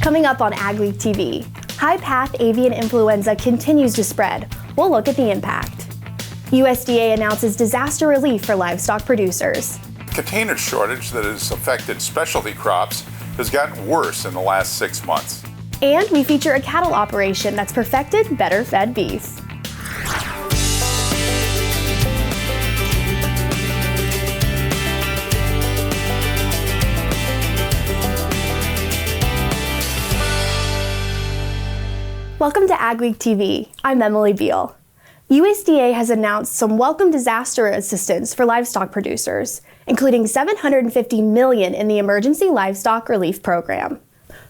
Coming up on Agweek TV, high-path avian influenza continues to spread. We'll look at the impact. USDA announces disaster relief for livestock producers. Container shortage that has affected specialty crops has gotten worse in the last 6 months. And we feature a cattle operation that's perfected better-fed beef. Welcome to Agweek TV. I'm Emily Beal. USDA has announced some welcome disaster assistance for livestock producers, including $750 million in the Emergency Livestock Relief Program.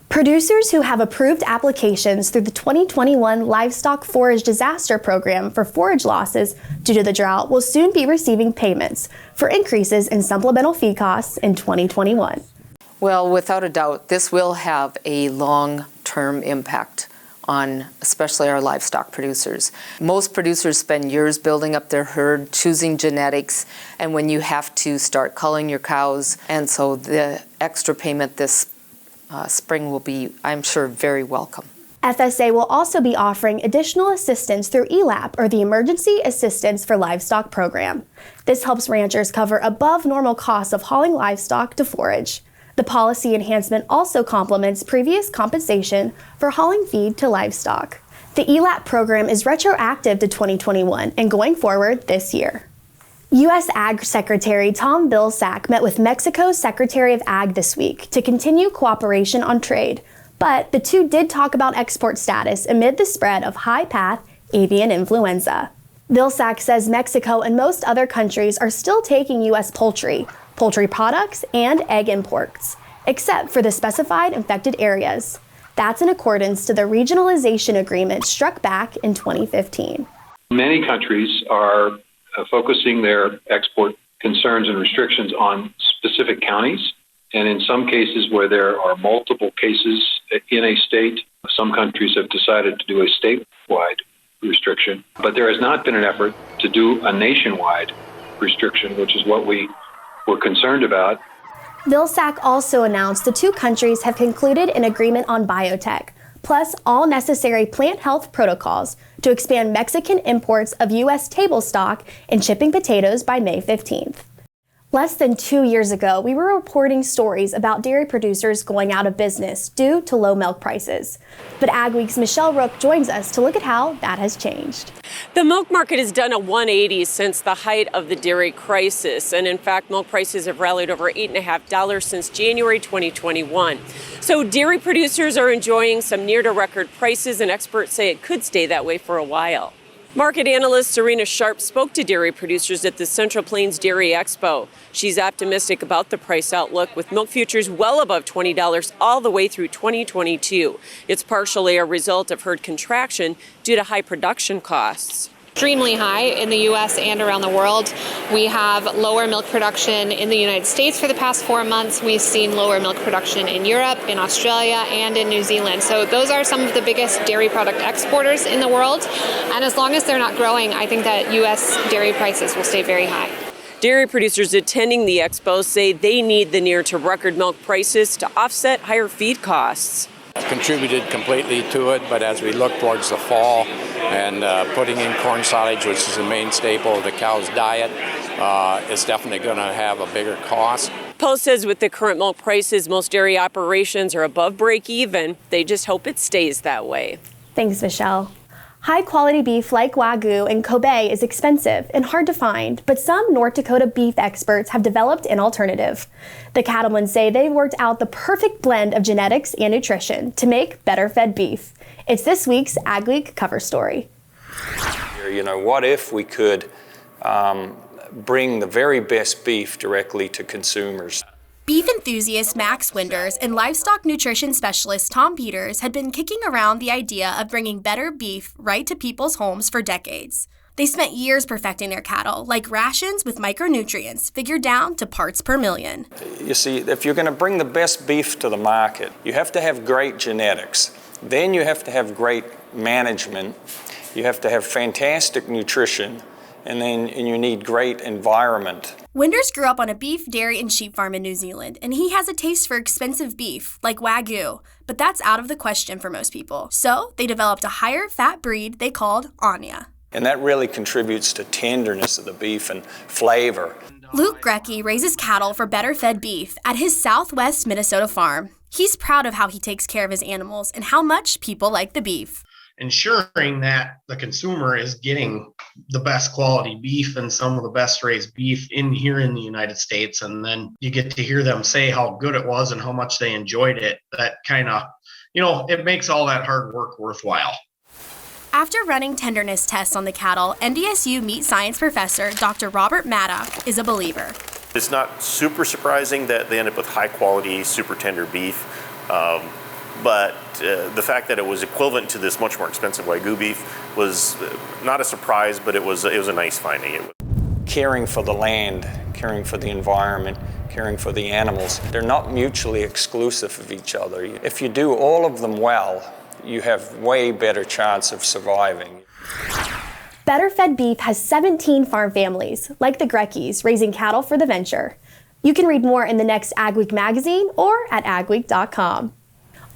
Producers who have approved applications through the 2021 Livestock Forage Disaster Program for forage losses due to the drought will soon be receiving payments for increases in supplemental feed costs in 2021. Well, without a doubt, this will have a long-term impact on especially our livestock producers. Most producers spend years building up their herd, choosing genetics, and when you have to start culling your cows, and so the extra payment this spring will be, I'm sure, very welcome. FSA will also be offering additional assistance through ELAP, or the Emergency Assistance for Livestock Program. This helps ranchers cover above normal costs of hauling livestock to forage. The policy enhancement also complements previous compensation for hauling feed to livestock. The ELAP program is retroactive to 2021 and going forward this year. U.S. Ag Secretary Tom Vilsack met with Mexico's Secretary of Ag this week to continue cooperation on trade, but the two did talk about export status amid the spread of high-path avian influenza. Vilsack says Mexico and most other countries are still taking U.S. poultry products, and egg imports, except for the specified infected areas. That's in accordance to the regionalization agreement struck back in 2015. Many countries are focusing their export concerns and restrictions on specific counties, and in some cases where there are multiple cases in a state, some countries have decided to do a statewide restriction, but there has not been an effort to do a nationwide restriction, which is what we're concerned about. Vilsack also announced the two countries have concluded an agreement on biotech, plus all necessary plant health protocols to expand Mexican imports of U.S. table stock and shipping potatoes by May 15th. Less than 2 years ago, we were reporting stories about dairy producers going out of business due to low milk prices. But Agweek's Michelle Rook joins us to look at how that has changed. The milk market has done a 180 since the height of the dairy crisis. And in fact, milk prices have rallied over $8.50 since January 2021. So dairy producers are enjoying some near to record prices, and experts say it could stay that way for a while. Market analyst Serena Sharp spoke to dairy producers at the Central Plains Dairy Expo. She's optimistic about the price outlook, with milk futures well above $20 all the way through 2022. It's partially a result of herd contraction due to high production costs. Extremely high in the U.S. and around the world. We have lower milk production in the United States for the past 4 months. We've seen lower milk production in Europe, in Australia, and in New Zealand. So those are some of the biggest dairy product exporters in the world. And as long as they're not growing, I think that U.S. dairy prices will stay very high. Dairy producers attending the expo say they need the near to record milk prices to offset higher feed costs. Contributed completely to it, but as we look towards the fall and putting in corn silage, which is the main staple of the cow's diet, it's definitely going to have a bigger cost. Paul says with the current milk prices, most dairy operations are above break even. They just hope it stays that way. Thanks, Michelle. High-quality beef like Wagyu and Kobe is expensive and hard to find, but some North Dakota beef experts have developed an alternative. The cattlemen say they've worked out the perfect blend of genetics and nutrition to make better-fed beef. It's this week's Agweek cover story. You know, what if we could bring the very best beef directly to consumers? Beef enthusiast Max Winders and livestock nutrition specialist Tom Peters had been kicking around the idea of bringing better beef right to people's homes for decades. They spent years perfecting their cattle, like rations with micronutrients, figured down to parts per million. You see, if you're going to bring the best beef to the market, you have to have great genetics. Then you have to have great management. You have to have fantastic nutrition. and you need great environment. Winders grew up on a beef, dairy, and sheep farm in New Zealand, and he has a taste for expensive beef, like Wagyu, but that's out of the question for most people. So they developed a higher fat breed they called Onya. And that really contributes to tenderness of the beef and flavor. Luke Grecke raises cattle for better fed beef at his southwest Minnesota farm. He's proud of how he takes care of his animals and how much people like the beef. Ensuring that the consumer is getting the best quality beef and some of the best raised beef here in the United States. And then you get to hear them say how good it was and how much they enjoyed it. That kind of, it makes all that hard work worthwhile. After running tenderness tests on the cattle, NDSU meat science professor Dr. Robert Maddock is a believer. It's not super surprising that they end up with high quality, super tender beef. But the fact that it was equivalent to this much more expensive Wagyu beef was not a surprise, but it was a nice finding. Caring for the land, caring for the environment, caring for the animals, they're not mutually exclusive of each other. If you do all of them well, you have way better chance of surviving. Better Fed Beef has 17 farm families, like the Greckes, raising cattle for the venture. You can read more in the next Agweek magazine or at agweek.com.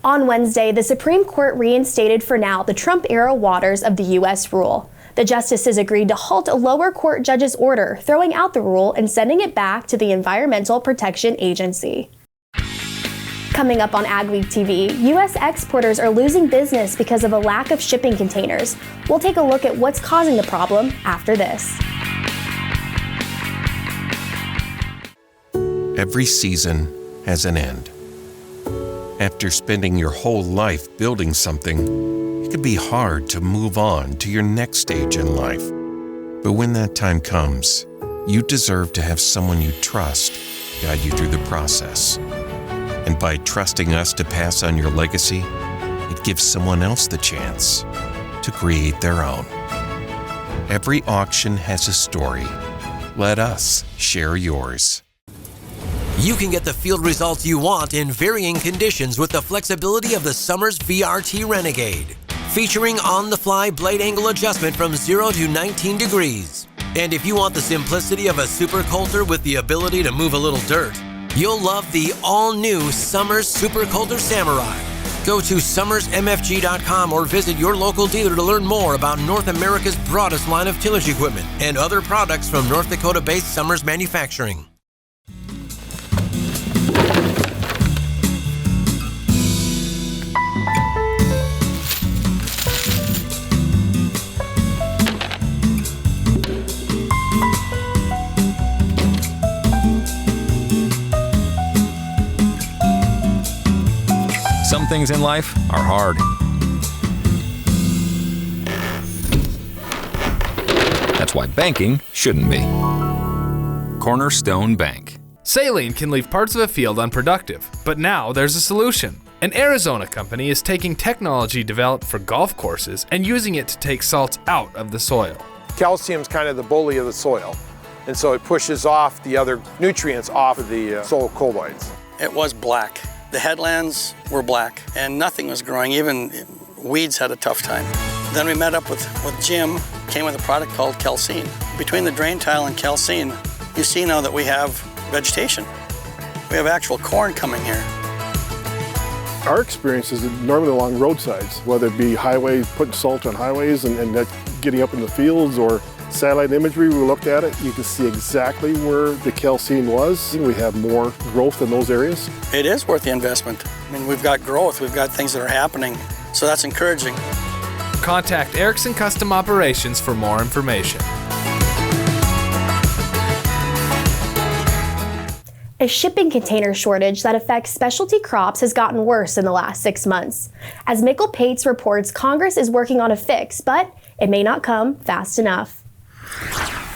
On Wednesday, the Supreme Court reinstated for now the Trump-era waters of the U.S. rule. The justices agreed to halt a lower court judge's order, throwing out the rule and sending it back to the Environmental Protection Agency. Coming up on Agweek TV, U.S. exporters are losing business because of a lack of shipping containers. We'll take a look at what's causing the problem after this. Every season has an end. After spending your whole life building something, it can be hard to move on to your next stage in life. But when that time comes, you deserve to have someone you trust guide you through the process. And by trusting us to pass on your legacy, it gives someone else the chance to create their own. Every auction has a story. Let us share yours. You can get the field results you want in varying conditions with the flexibility of the Summers VRT Renegade, featuring on-the-fly blade angle adjustment from 0 to 19 degrees. And if you want the simplicity of a super coulter with the ability to move a little dirt, you'll love the all-new Summers Super Coulter Samurai. Go to summersmfg.com or visit your local dealer to learn more about North America's broadest line of tillage equipment and other products from North Dakota-based Summers Manufacturing. Some things in life are hard. That's why banking shouldn't be. Cornerstone Bank. Saline can leave parts of a field unproductive, but now there's a solution. An Arizona company is taking technology developed for golf courses and using it to take salts out of the soil. Calcium's kind of the bully of the soil, and so it pushes off the other nutrients off of the soil colloids. It was black. The headlands were black and nothing was growing. Even weeds had a tough time. Then we met up with Jim, came with a product called Calcine. Between the drain tile and Calcine, you see now that we have vegetation. We have actual corn coming here. Our experience is normally along roadsides, whether it be highways, putting salt on highways and that getting up in the fields, or satellite imagery. We looked at it, you can see exactly where the calcine was. We have more growth in those areas. It is worth the investment. I mean, we've got growth, we've got things that are happening, so that's encouraging. Contact Erickson Custom Operations for more information. A shipping container shortage that affects specialty crops has gotten worse in the last 6 months. As Mikkel Pates reports, Congress is working on a fix, but it may not come fast enough.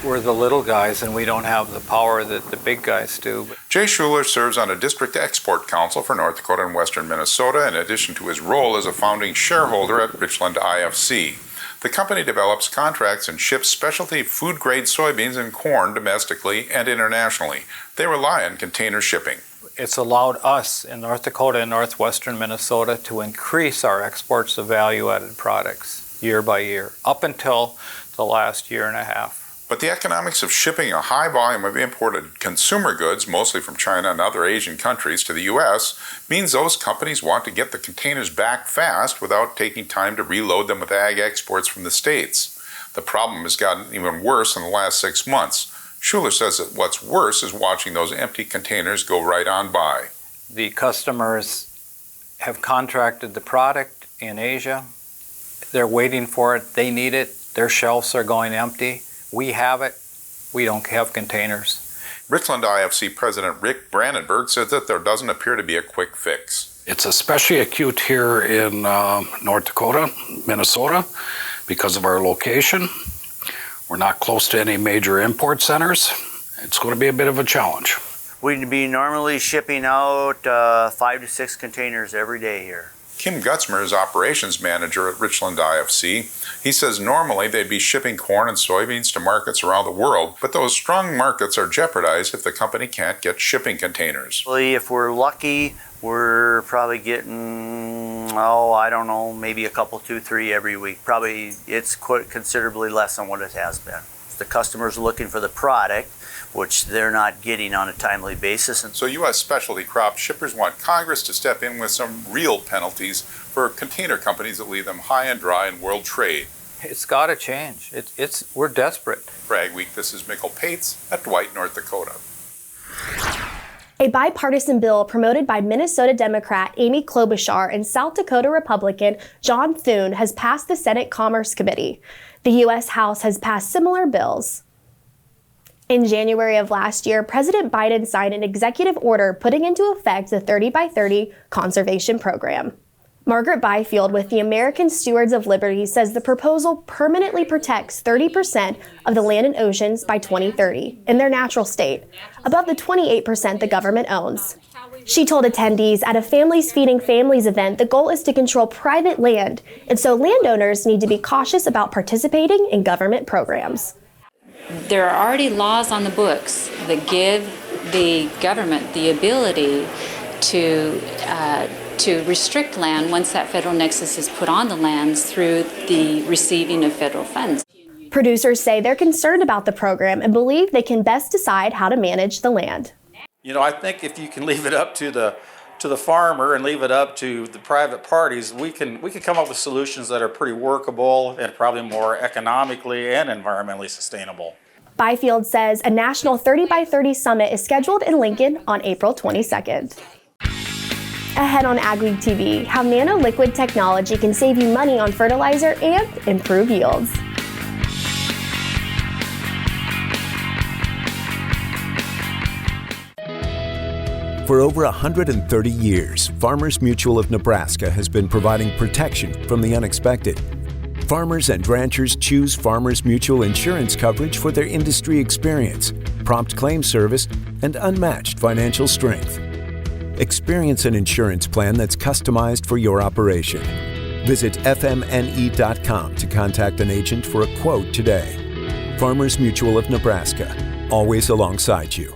We're the little guys and we don't have the power that the big guys do. Jay Schuler serves on a district export council for North Dakota and western Minnesota, in addition to his role as a founding shareholder at Richland IFC. The company develops, contracts, and ships specialty food-grade soybeans and corn domestically and internationally. They rely on container shipping. It's allowed us in North Dakota and northwestern Minnesota to increase our exports of value-added products year by year, up until the last year and a half. But the economics of shipping a high volume of imported consumer goods, mostly from China and other Asian countries, to the U.S. means those companies want to get the containers back fast without taking time to reload them with ag exports from the States. The problem has gotten even worse in the last 6 months. Schuler says that what's worse is watching those empty containers go right on by. The customers have contracted the product in Asia. They're waiting for it. They need it. Their shelves are going empty. We have it. We don't have containers. Richland IFC President Rick Brandenburg says that there doesn't appear to be a quick fix. It's especially acute here in North Dakota, Minnesota, because of our location. We're not close to any major import centers. It's going to be a bit of a challenge. We'd be normally shipping out 5 to 6 containers every day here. Kim Gutzmer is operations manager at Richland IFC. He says normally they'd be shipping corn and soybeans to markets around the world, but those strong markets are jeopardized if the company can't get shipping containers. If we're lucky, we're probably getting, I don't know, maybe a couple, 2, 3 every week. Probably it's quite considerably less than what it has been. The customers are looking for the product, which they're not getting on a timely basis. And so U.S. specialty crop shippers want Congress to step in with some real penalties for container companies that leave them high and dry in world trade. It's got to change. We're desperate. For Agweek, this is Mikkel Pates at Dwight, North Dakota. A bipartisan bill promoted by Minnesota Democrat Amy Klobuchar and South Dakota Republican John Thune has passed the Senate Commerce Committee. The U.S. House has passed similar bills. In January of last year, President Biden signed an executive order putting into effect the 30 by 30 conservation program. Margaret Byfield with the American Stewards of Liberty says the proposal permanently protects 30% of the land and oceans by 2030 in their natural state, above the 28% the government owns. She told attendees at a Families Feeding Families event the goal is to control private land, and so landowners need to be cautious about participating in government programs. There are already laws on the books that give the government the ability to restrict land once that federal nexus is put on the lands through the receiving of federal funds. Producers say they're concerned about the program and believe they can best decide how to manage the land. I think if you can leave it up to the farmer and leave it up to the private parties, we can come up with solutions that are pretty workable and probably more economically and environmentally sustainable. Byfield says a national 30 by 30 summit is scheduled in Lincoln on April 22nd. Ahead on Agweek TV, how nano liquid technology can save you money on fertilizer and improve yields. For over 130 years, Farmers Mutual of Nebraska has been providing protection from the unexpected. Farmers and ranchers choose Farmers Mutual insurance coverage for their industry experience, prompt claim service, and unmatched financial strength. Experience an insurance plan that's customized for your operation. Visit fmne.com to contact an agent for a quote today. Farmers Mutual of Nebraska, always alongside you.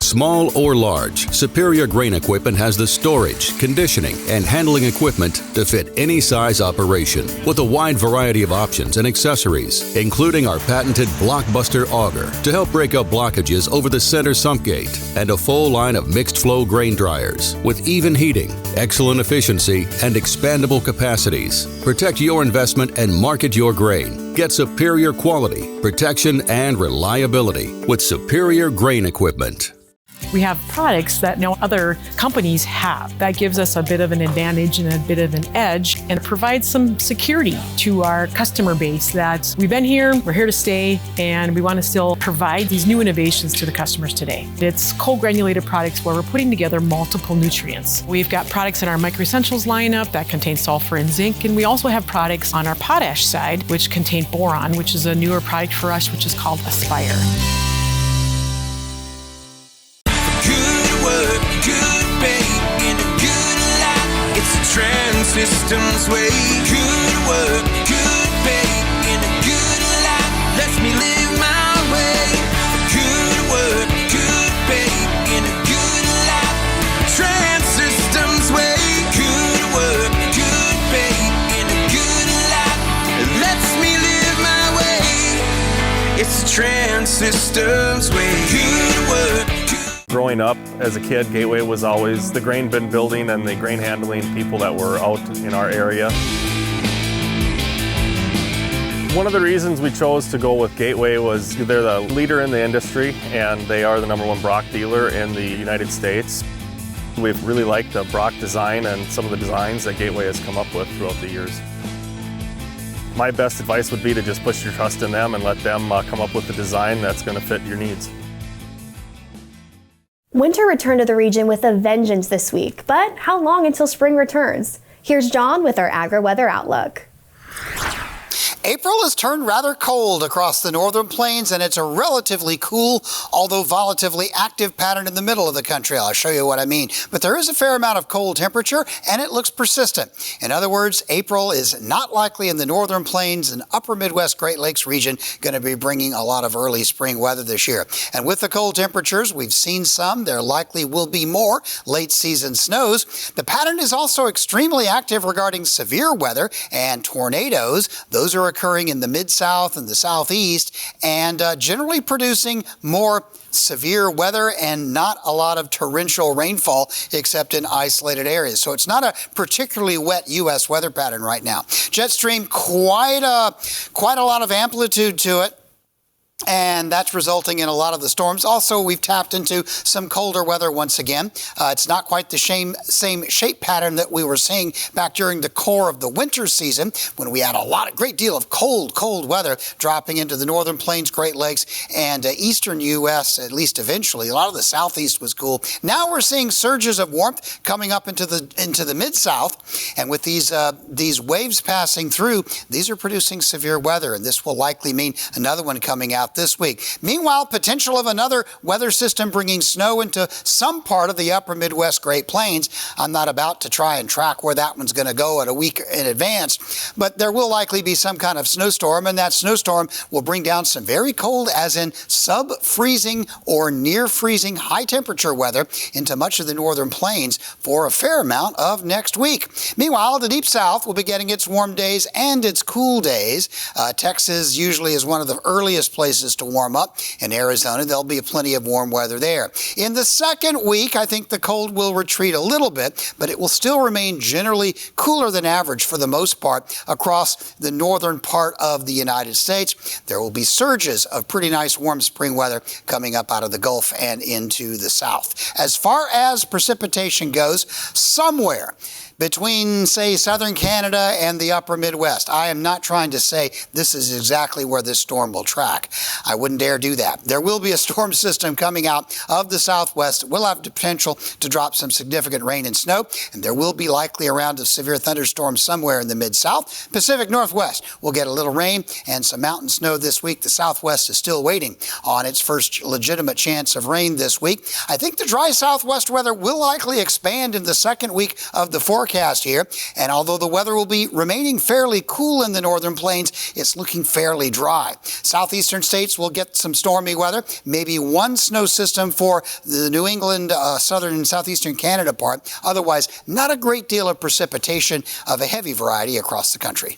Small or large, Superior Grain Equipment has the storage, conditioning, and handling equipment to fit any size operation with a wide variety of options and accessories, including our patented Blockbuster auger to help break up blockages over the center sump gate, and a full line of mixed flow grain dryers with even heating, excellent efficiency, and expandable capacities. Protect your investment and market your grain. Get superior quality, protection, and reliability with Superior Grain Equipment. We have products that no other companies have. That gives us a bit of an advantage and a bit of an edge, and it provides some security to our customer base that we've been here, we're here to stay, and we want to still provide these new innovations to the customers today. It's cold granulated products where we're putting together multiple nutrients. We've got products in our Micro Essentials lineup that contain sulfur and zinc, and we also have products on our potash side which contain boron, which is a newer product for us, which is called Aspire. Systems way. Good work, good pay, in a good life, lets me live my way. Good work, good pay, in a good life, Trans Systems way. Good work, good pay, in a good life, it lets me live my way. It's growing up as a kid, Gateway was always the grain bin building and the grain handling people that were out in our area. One of the reasons we chose to go with Gateway was they're the leader in the industry and they are the #1 Brock dealer in the United States. We've really liked the Brock design and some of the designs that Gateway has come up with throughout the years. My best advice would be to just put your trust in them and let them come up with the design that's going to fit your needs. Winter returned to the region with a vengeance this week, but how long until spring returns? Here's John with our agri-weather outlook. April has turned rather cold across the northern plains, and it's a relatively cool, although volatilely active pattern in the middle of the country. I'll show you what I mean. But there is a fair amount of cold temperature, and it looks persistent. In other words, April is not likely in the northern plains and upper Midwest Great Lakes region going to be bringing a lot of early spring weather this year. And with the cold temperatures, we've seen some. There likely will be more late season snows. The pattern is also extremely active regarding severe weather and tornadoes. Those are occurring in the Mid-South and the Southeast, and generally producing more severe weather and not a lot of torrential rainfall except in isolated areas. So it's not a particularly wet U.S. weather pattern right now. Jet stream, quite a lot of amplitude to it, and that's resulting in a lot of the storms. Also, we've tapped into some colder weather once again. It's not quite the same shape pattern that we were seeing back during the core of the winter season when we had a great deal of cold weather dropping into the northern plains, Great Lakes, and eastern U.S., at least eventually. A lot of the southeast was cool. Now we're seeing surges of warmth coming up into the mid-south, and with these waves passing through, these are producing severe weather, and this will likely mean another one coming out this week. Meanwhile, potential of another weather system bringing snow into some part of the upper Midwest Great Plains. I'm not about to try and track where that one's going to go at a week in advance, but there will likely be some kind of snowstorm, and that snowstorm will bring down some very cold, as in sub-freezing or near-freezing high temperature weather into much of the northern plains for a fair amount of next week. Meanwhile, the deep south will be getting its warm days and its cool days. Texas usually is one of the earliest places to warm up. In Arizona, there'll be plenty of warm weather there. In the second week, I think the cold will retreat a little bit, but it will still remain generally cooler than average for the most part across the northern part of the United States. There will be surges of pretty nice warm spring weather coming up out of the Gulf and into the south. As far as precipitation goes, somewhere between, say, southern Canada and the upper Midwest. I am not trying to say this is exactly where this storm will track. I wouldn't dare do that. There will be a storm system coming out of the southwest. We'll have the potential to drop some significant rain and snow, and there will be likely a round of severe thunderstorms somewhere in the mid-south. Pacific Northwest will get a little rain and some mountain snow this week. The southwest is still waiting on its first legitimate chance of rain this week. I think the dry southwest weather will likely expand in the second week of the forecast here, and although the weather will be remaining fairly cool in the northern plains, it's looking fairly dry. Southeastern states will get some stormy weather, maybe one snow system for the New England, southern and southeastern Canada part. Otherwise, not a great deal of precipitation of a heavy variety across the country.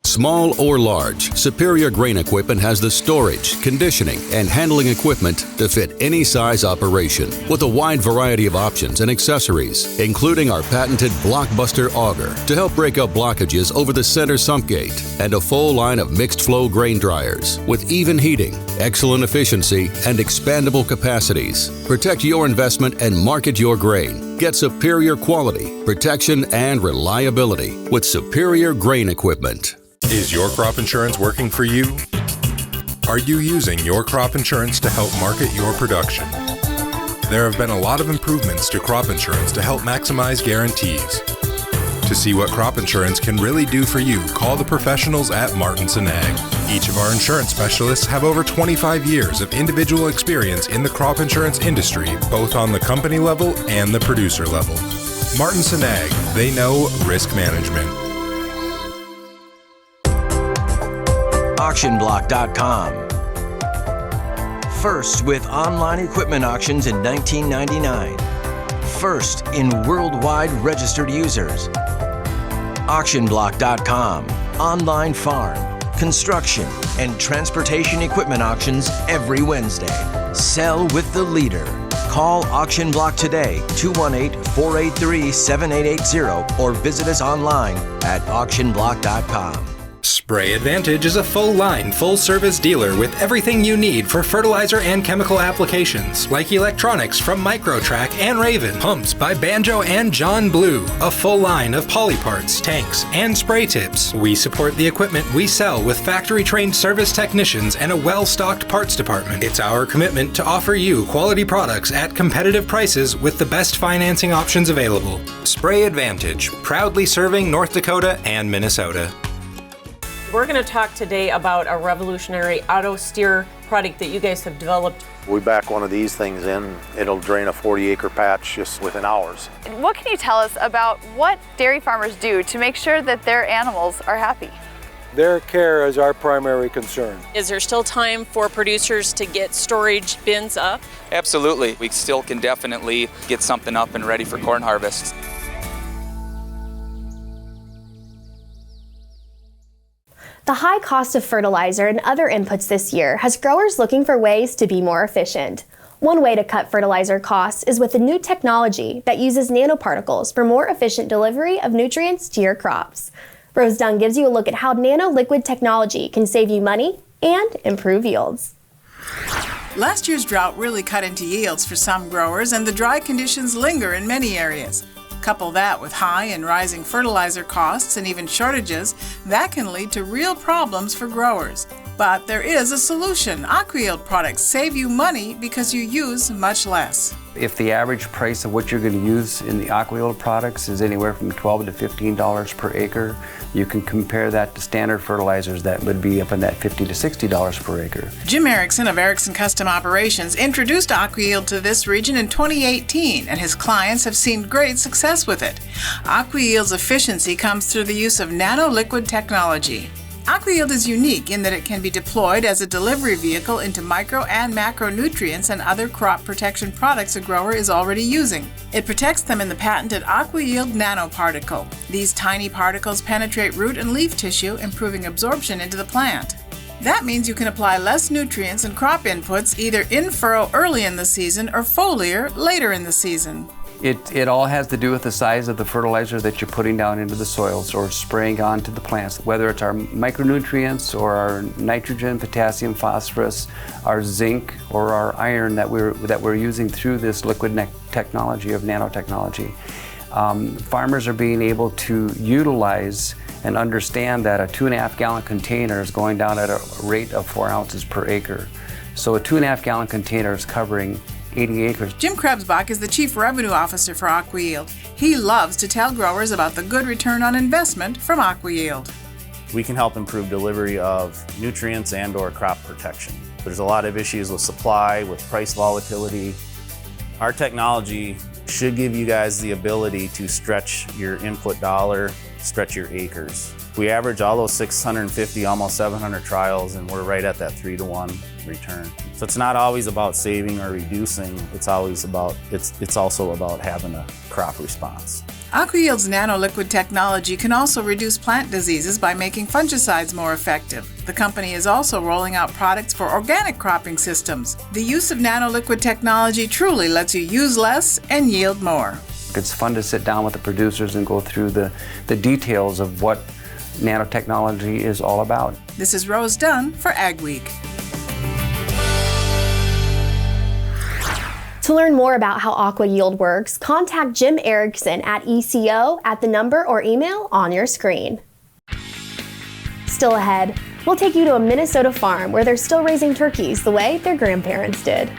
Small or large, Superior Grain Equipment has the storage, conditioning, and handling equipment to fit any size operation with a wide variety of options and accessories, including our patented Blockbuster auger to help break up blockages over the center sump gate, and a full line of mixed flow grain dryers with even heating, excellent efficiency, and expandable capacities. Protect your investment and market your grain. Get superior quality, protection, and reliability with Superior Grain Equipment. Is your crop insurance working for you? Are you using your crop insurance to help market your production? There have been a lot of improvements to crop insurance to help maximize guarantees. To see what crop insurance can really do for you, call the professionals at Martin Ag. Each of our insurance specialists have over 25 years of individual experience in the crop insurance industry, both on the company level and the producer level. Martin Ag, they know risk management. Auctionblock.com. First with online equipment auctions in 1999. First in worldwide registered users. Auctionblock.com. Online farm, construction, and transportation equipment auctions every Wednesday. Sell with the leader. Call Auction Block today, 218-483-7880, or visit us online at auctionblock.com. Spray Advantage is a full-line, full-service dealer with everything you need for fertilizer and chemical applications, like electronics from Microtrack and Raven, pumps by Banjo and John Blue, a full line of poly parts, tanks, and spray tips. We support the equipment we sell with factory-trained service technicians and a well-stocked parts department. It's our commitment to offer you quality products at competitive prices with the best financing options available. Spray Advantage, proudly serving North Dakota and Minnesota. We're going to talk today about a revolutionary auto steer product that you guys have developed. We back one of these things in, it'll drain a 40-acre patch just within hours. What can you tell us about what dairy farmers do to make sure that their animals are happy? Their care is our primary concern. Is there still time for producers to get storage bins up? Absolutely. We still can definitely get something up and ready for corn harvest. The high cost of fertilizer and other inputs this year has growers looking for ways to be more efficient. One way to cut fertilizer costs is with a new technology that uses nanoparticles for more efficient delivery of nutrients to your crops. Rose Dunn gives you a look at how nano liquid technology can save you money and improve yields. Last year's drought really cut into yields for some growers, and the dry conditions linger in many areas. Couple that with high and rising fertilizer costs and even shortages, that can lead to real problems for growers. But there is a solution. Aqua-yield products save you money because you use much less. If the average price of what you're going to use in the Aqua-yield products is anywhere from $12 to $15 per acre, you can compare that to standard fertilizers that would be up in that $50 to $60 per acre. Jim Erickson of Erickson Custom Operations introduced Aqua-yield to this region in 2018, and his clients have seen great success with it. Aqua-yield's efficiency comes through the use of nano liquid technology. Aqua-yield is unique in that it can be deployed as a delivery vehicle into micro and macronutrients and other crop protection products a grower is already using. It protects them in the patented Aqua-yield nanoparticle. These tiny particles penetrate root and leaf tissue, improving absorption into the plant. That means you can apply less nutrients and crop inputs either in furrow early in the season or foliar later in the season. It all has to do with the size of the fertilizer that you're putting down into the soils or spraying onto the plants, whether it's our micronutrients or our nitrogen, potassium, phosphorus, our zinc, or our iron that we're using through this liquid technology of nanotechnology. Farmers are being able to utilize and understand that a 2.5 gallon container is going down at a rate of 4 ounces per acre. So a 2.5 gallon container is covering 80 acres. Jim Krebsbach is the Chief Revenue Officer for Aqua-yield. He loves to tell growers about the good return on investment from Aqua-yield. We can help improve delivery of nutrients and or crop protection. There's a lot of issues with supply, with price volatility. Our technology should give you guys the ability to stretch your input dollar, stretch your acres. We average all those 650, almost 700 trials, and we're right at that 3-to-1 return. So it's not always about saving or reducing. It's also about having a crop response. Aqua-yield's nano-liquid technology can also reduce plant diseases by making fungicides more effective. The company is also rolling out products for organic cropping systems. The use of nano-liquid technology truly lets you use less and yield more. It's fun to sit down with the producers and go through the details of what nanotechnology is all about. This is Rose Dunn for Agweek. To learn more about how Aqua-yield works, contact Jim Erickson at ECO at the number or email on your screen. Still ahead, we'll take you to a Minnesota farm where they're still raising turkeys the way their grandparents did.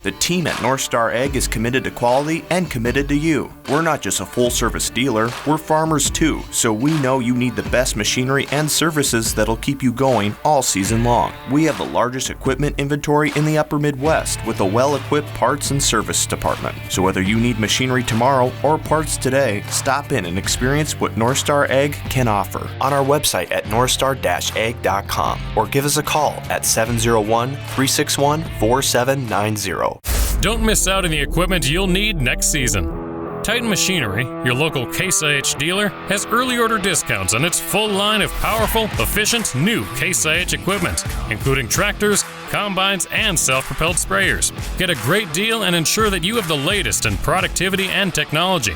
The team at North Star Ag is committed to quality and committed to you. We're not just a full-service dealer, we're farmers too, so we know you need the best machinery and services that'll keep you going all season long. We have the largest equipment inventory in the upper Midwest with a well-equipped parts and service department. So whether you need machinery tomorrow or parts today, stop in and experience what North Star Ag can offer on our website at northstar-ag.com or give us a call at 701-361-4790. Don't miss out on the equipment you'll need next season. Titan Machinery, your local Case IH dealer, has early order discounts on its full line of powerful, efficient, new Case IH equipment, including tractors, combines, and self-propelled sprayers. Get a great deal and ensure that you have the latest in productivity and technology.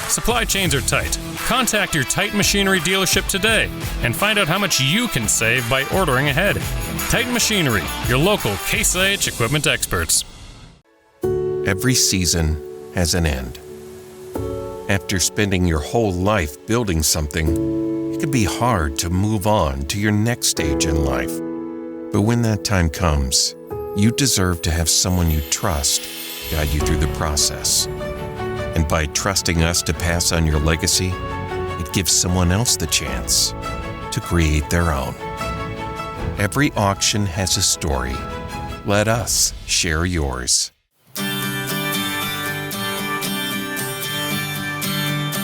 Supply chains are tight. Contact your Titan Machinery dealership today and find out how much you can save by ordering ahead. Titan Machinery, your local Case IH equipment experts. Every season has an end. After spending your whole life building something, it can be hard to move on to your next stage in life. But when that time comes, you deserve to have someone you trust guide you through the process. And by trusting us to pass on your legacy, it gives someone else the chance to create their own. Every auction has a story. Let us share yours.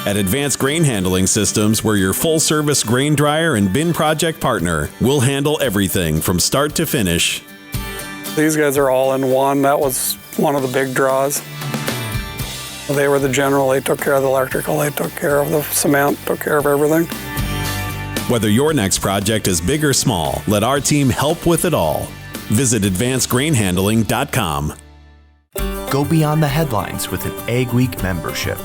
At Advanced Grain Handling Systems, we're your full-service grain dryer and bin project partner. We'll handle everything from start to finish. These guys are all in one. That was one of the big draws. They were the general. They took care of the electrical. They took care of the cement, took care of everything. Whether your next project is big or small, let our team help with it all. Visit advancedgrainhandling.com. Go beyond the headlines with an Agweek membership.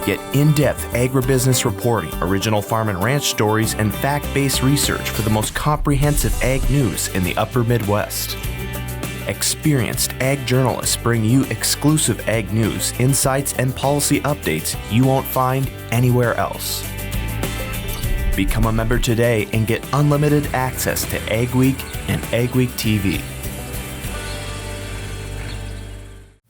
Get in-depth agribusiness reporting, original farm and ranch stories, and fact-based research for the most comprehensive ag news in the upper Midwest. Experienced ag journalists bring you exclusive ag news, insights, and policy updates you won't find anywhere else. Become a member today and get unlimited access to Agweek and Agweek TV.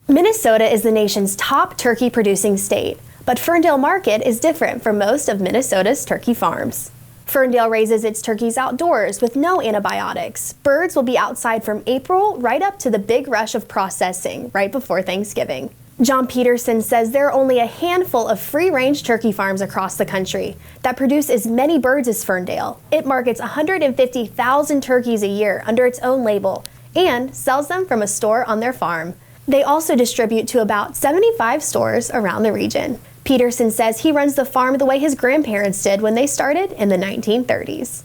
Minnesota is the nation's top turkey producing state, but Ferndale Market is different from most of Minnesota's turkey farms. Ferndale raises its turkeys outdoors with no antibiotics. Birds will be outside from April right up to the big rush of processing right before Thanksgiving. John Peterson says there are only a handful of free-range turkey farms across the country that produce as many birds as Ferndale. It markets 150,000 turkeys a year under its own label and sells them from a store on their farm. They also distribute to about 75 stores around the region. Peterson says he runs the farm the way his grandparents did when they started in the 1930s.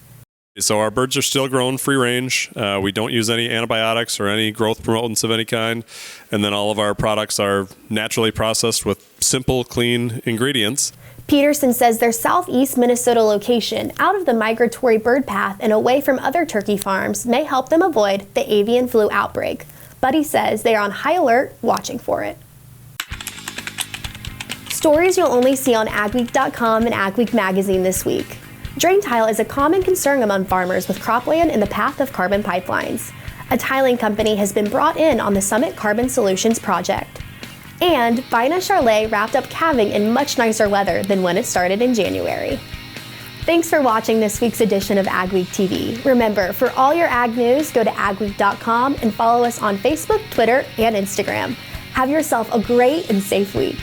So our birds are still grown free range. We don't use any antibiotics or any growth promotants of any kind. And then all of our products are naturally processed with simple, clean ingredients. Peterson says their southeast Minnesota location, out of the migratory bird path and away from other turkey farms, may help them avoid the avian flu outbreak. But he says they are on high alert, watching for it. Stories you'll only see on Agweek.com and Agweek magazine this week. Drain tile is a common concern among farmers with cropland in the path of carbon pipelines. A tiling company has been brought in on the Summit Carbon Solutions project. And Vina Charlet wrapped up calving in much nicer weather than when it started in January. Thanks for watching this week's edition of Agweek TV. Remember, for all your ag news, go to agweek.com and follow us on Facebook, Twitter, and Instagram. Have yourself a great and safe week.